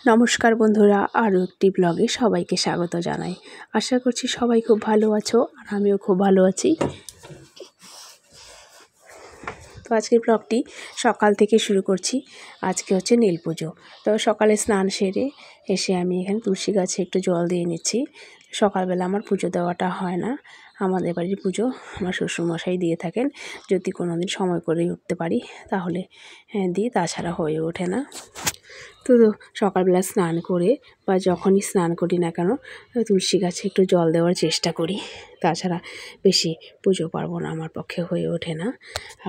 নমস্কার বন্ধুরা, আরও একটি ব্লগে সবাইকে স্বাগত জানাই। আশা করছি সবাই খুব ভালো আছো, আর আমিও খুব ভালো আছি। তো আজকের ব্লগটি সকাল থেকে শুরু করছি। আজকে হচ্ছে নীল পুজো। তো সকালে স্নান সেরে এসে আমি এখানে তুলসী গাছে একটু জল দিয়ে নিচ্ছি। সকালবেলা আমার পুজো দেওয়াটা হয় না, আমাদের বাড়ির পুজো আমার শ্বশুরমশাই দিয়ে থাকেন। যদি কোনো দিন সময় করে উঠতে পারি তাহলে দিই, তাছাড়া হয়ে ওঠে না। তো সকালবেলা স্নান করে বা যখনই স্নান করি না কেন তুলসী গাছে একটু জল দেওয়ার চেষ্টা করি। তাছাড়া বেশি পুজো পার্বণ আমার পক্ষে হয়ে ওঠে না।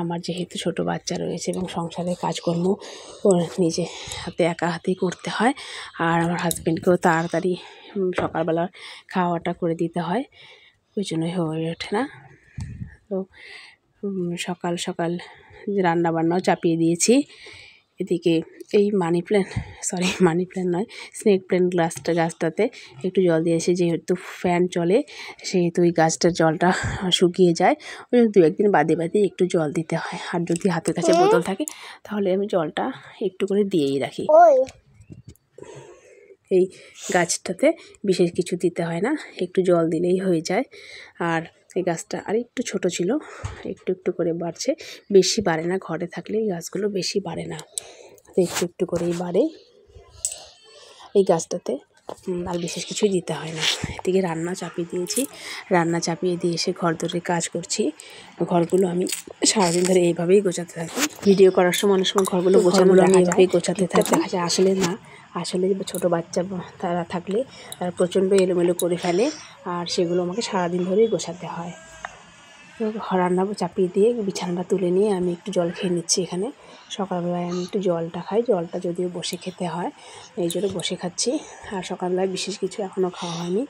আমার যেহেতু ছোট বাচ্চা রয়েছে এবং সংসারের কাজকর্ম নিজে হাতে একা হাতেই করতে হয়, আর আমার হাজব্যান্ডকেও তাড়াতাড়ি সকালবেলা খাওয়াটা করে দিতে হয়, ওই জন্যই হয়ে ওঠে না। তো সকাল সকাল রান্নাবান্নাও চাপিয়ে দিয়েছি। এদিকে এই মানি প্ল্যান্ট নয়, স্নেক প্ল্যান্ট গাছটাতে একটু জল দিয়েছি। যেহেতু ফ্যান চলে সেহেতু ওই গাছটার জলটা শুকিয়ে যায়, ওই জন্য 2-1 দিন বাদে বাদে একটু জল দিতে হয়। আর যদি হাতের কাছে বোতল থাকে তাহলে আমি জলটা একটু করে দিয়েই রাখি। এই গাছটাতে বিশেষ কিছু দিতে হয় না, একটু জল দিলেই হয়ে যায়। আর এই গাছটা আর একটু ছোটো ছিল, একটু একটু করে বাড়ছে, বেশি বাড়ে না। ঘরে থাকলে এই গাছগুলো বেশি বাড়ে না, একটু একটু করেই বাড়ে এই গাছটাতে, আর বিশেষ কিছুই দিতে হয় না। এদিকে রান্না চাপিয়ে দিয়েছি, রান্না চাপিয়ে দিয়ে এসে ঘর দরে কাজ করছি। ঘরগুলো আমি সারাদিন ধরে এইভাবেই গোছাতে থাকি। ভিডিও করার সময় অনেক সময় ঘরগুলো আমি এইভাবেই গোছাতে থাকি। দেখা যায় আসলে ছোটো বাচ্চা তারা থাকলে তারা প্রচণ্ড এলোমেলো করে ফেলে, আর সেগুলো আমাকে সারাদিন ধরেই গোছাতে হয়। তো রান্না চাপিয়ে দিয়ে বিছানাটা তুলে নিয়ে আমি একটু জল খেয়ে নিচ্ছি। এখানে সকালবেলায় আমি একটু জলটা খাই, জলটা যদিও বসে খেতে হয়, এই জন্য বসে খাচ্ছি। আর সকালবেলায় বিশেষ কিছু এখনও খাওয়া হয়নি,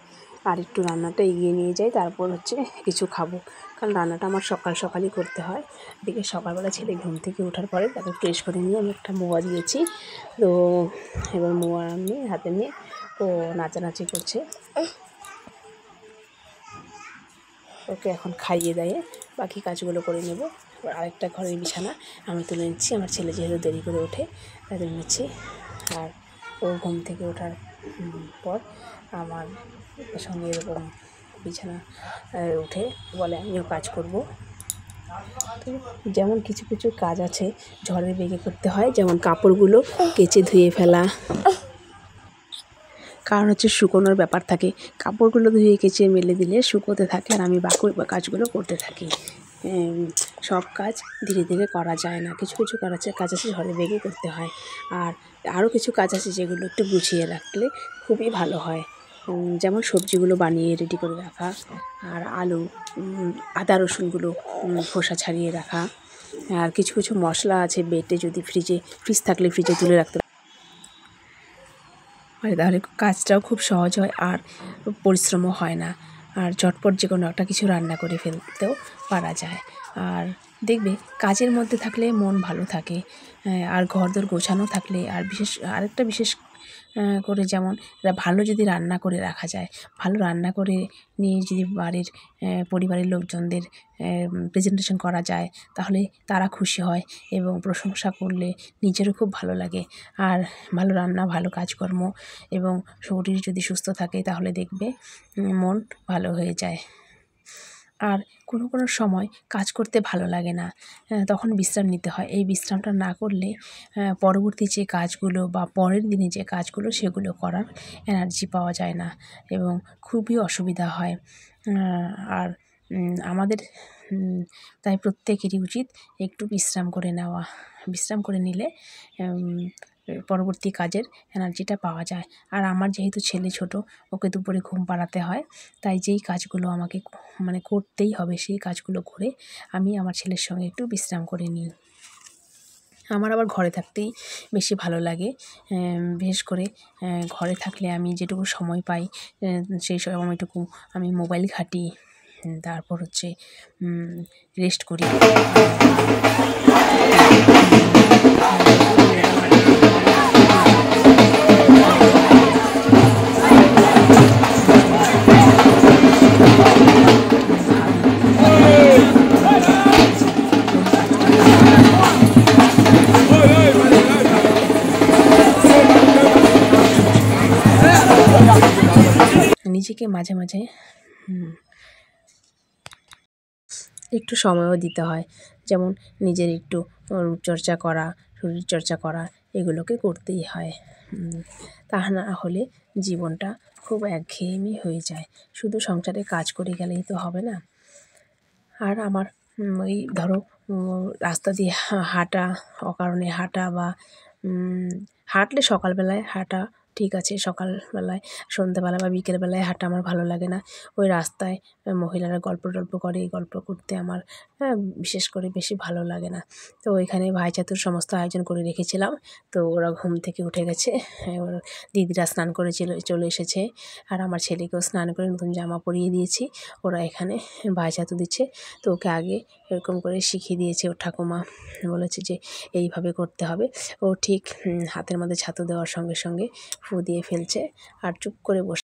আর একটু রান্নাটা এগিয়ে নিয়ে যাই, তারপর হচ্ছে কিছু খাবো, কারণ রান্নাটা আমার সকালই করতে হয়। এদিকে সকালবেলা ছেলে ঘুম থেকে ওঠার পরে তাকে ফ্রেশ করে নিয়ে আমি একটা মোয়া দিয়েছি। তো এবার মোয়া আমি হাতে নিয়ে ও নাচানাচি করছে, ওকে এখন খাইয়ে দেয় বাকি কাজগুলো করে নেব। এবার আরেকটা ঘরের বিছানা আমি তুলে নিচ্ছি, আমার ছেলে যেহেতু দেরি করে ওঠে তাই তুলে নিচ্ছি। আর ও ঘুম থেকে ওঠার পর আমার সঙ্গে এরকম বিছানা উঠে বলে আমিও কাজ করব। তো যেমন কিছু কিছু কাজ আছে ঝড়ের বেগে করতে হয়, যেমন কাপড়গুলো কেচে ধুয়ে ফেলা, কারণ হচ্ছে শুকোনোর ব্যাপার থাকে। কাপড়গুলো ধুয়ে কেচে মেলে দিলে শুকোতে থাকে, আর আমি বাকি কাজগুলো করতে থাকি। সব কাজ ধীরে ধীরে করা যায় না, কিছু কিছু কাজ আছে ঝড়ে বেগে করতে হয়। আর আরও কিছু কাজ আছে যেগুলো একটু গুছিয়ে রাখলে খুবই ভালো হয়, যেমন সবজিগুলো বানিয়ে রেডি করে রাখা, আর আলু আদা রসুনগুলো খোসা ছাড়িয়ে রাখা, আর কিছু কিছু মশলা আছে বেটে যদি ফ্রিজ থাকলে ফ্রিজে তুলে রাখতে হয়, তাহলে কাজটাও খুব সহজ হয় আর পরিশ্রমও হয় না, আর ঝটপট যে কোনো একটা কিছু রান্না করে ফেলতেও পারা যায়। আর দেখবে কাজের মধ্যে থাকলে মন ভালো থাকে, আর ঘরদোর গোছানো থাকলে, আর আরেকটা বিশেষ করে যেমন ভালো যদি রান্না করে রাখা যায়, ভালো রান্না করে নিয়ে যদি পরিবারের লোকজনদের প্রেজেন্টেশন করা যায় তাহলে তারা খুশি হয় এবং প্রশংসা করলে নিজেরও খুব ভালো লাগে। আর ভালো রান্না, ভালো কাজকর্ম এবং শরীর যদি সুস্থ থাকে তাহলে দেখবে মন ভালো হয়ে যায়। আর কোনো কোনো সময় কাজ করতে ভালো লাগে না, তখন বিশ্রাম নিতে হয়। এই বিশ্রামটা না করলে পরবর্তী যে কাজগুলো বা পরের দিনে যে কাজগুলো সেগুলো করার এনার্জি পাওয়া যায় না এবং খুবই অসুবিধা হয়। আর আমাদের তাই প্রত্যেকেরই উচিত একটু বিশ্রাম করে নেওয়া। বিশ্রাম করে নিলে পরবর্তী কাজের এনার্জিটা পাওয়া যায়। আর আমার যেহেতু ছেলে ছোট, ওকে দুপুরে ঘুম পাড়াতে হয়, তাই যেই কাজগুলো আমাকে করতেই হবে সেই কাজগুলো করে আমি আমার ছেলের সঙ্গে একটু বিশ্রাম করে নিই। আমার আবার ঘরে থাকতেই বেশি ভালো লাগে, বিশেষ করে ঘরে থাকলে আমি যেটুকু সময় পাই সেই সময়টুকু আমি মোবাইল ঘাঁটি, তারপর হচ্ছে রেস্ট করি। নিজেকে মাঝে মাঝে একটু সময়ও দিতে হয়, যেমন নিজের একটু রূপচর্চা করা, শরীরচর্চা করা, এগুলোকে করতেই হয়। তা না হলে জীবনটা খুব একঘেয়েমি হয়ে যায়। শুধু সংসারে কাজ করে গেলেই তো হবে না। আর আমার ওই ধরো রাস্তা দিয়ে হাঁটা, অকারণে হাঁটা বা হাঁটলে সকালবেলায় হাঁটা ঠিক আছে, সকালবেলায়, সন্ধ্যাবেলা বা বিকেলবেলায় হাঁটা আমার ভালো লাগে না। ওই রাস্তায় মহিলারা গল্প টল্প করে, এই গল্প করতে আমার বিশেষ করে বেশি ভালো লাগে না। তো ওইখানে ভাইচাতুর সমস্ত আয়োজন করে রেখেছিলাম। তো ওরা ঘুম থেকে উঠে গেছে, ওর দিদিরা স্নান করে চলে এসেছে, আর আমার ছেলেকেও স্নান করে নতুন জামা পরিয়ে দিয়েছি। ওরা এখানে ভাইচাতু দিচ্ছে। তো ওকে আগে এরকম করে শিখিয়ে দিয়েছে ওর ঠাকুমা, বলেছে যে এইভাবে করতে হবে। ও ঠিক হাতের মধ্যে ছাতু দেওয়ার সঙ্গে সঙ্গে ফু দিয়ে ফেলছে আর চুপ করে বসে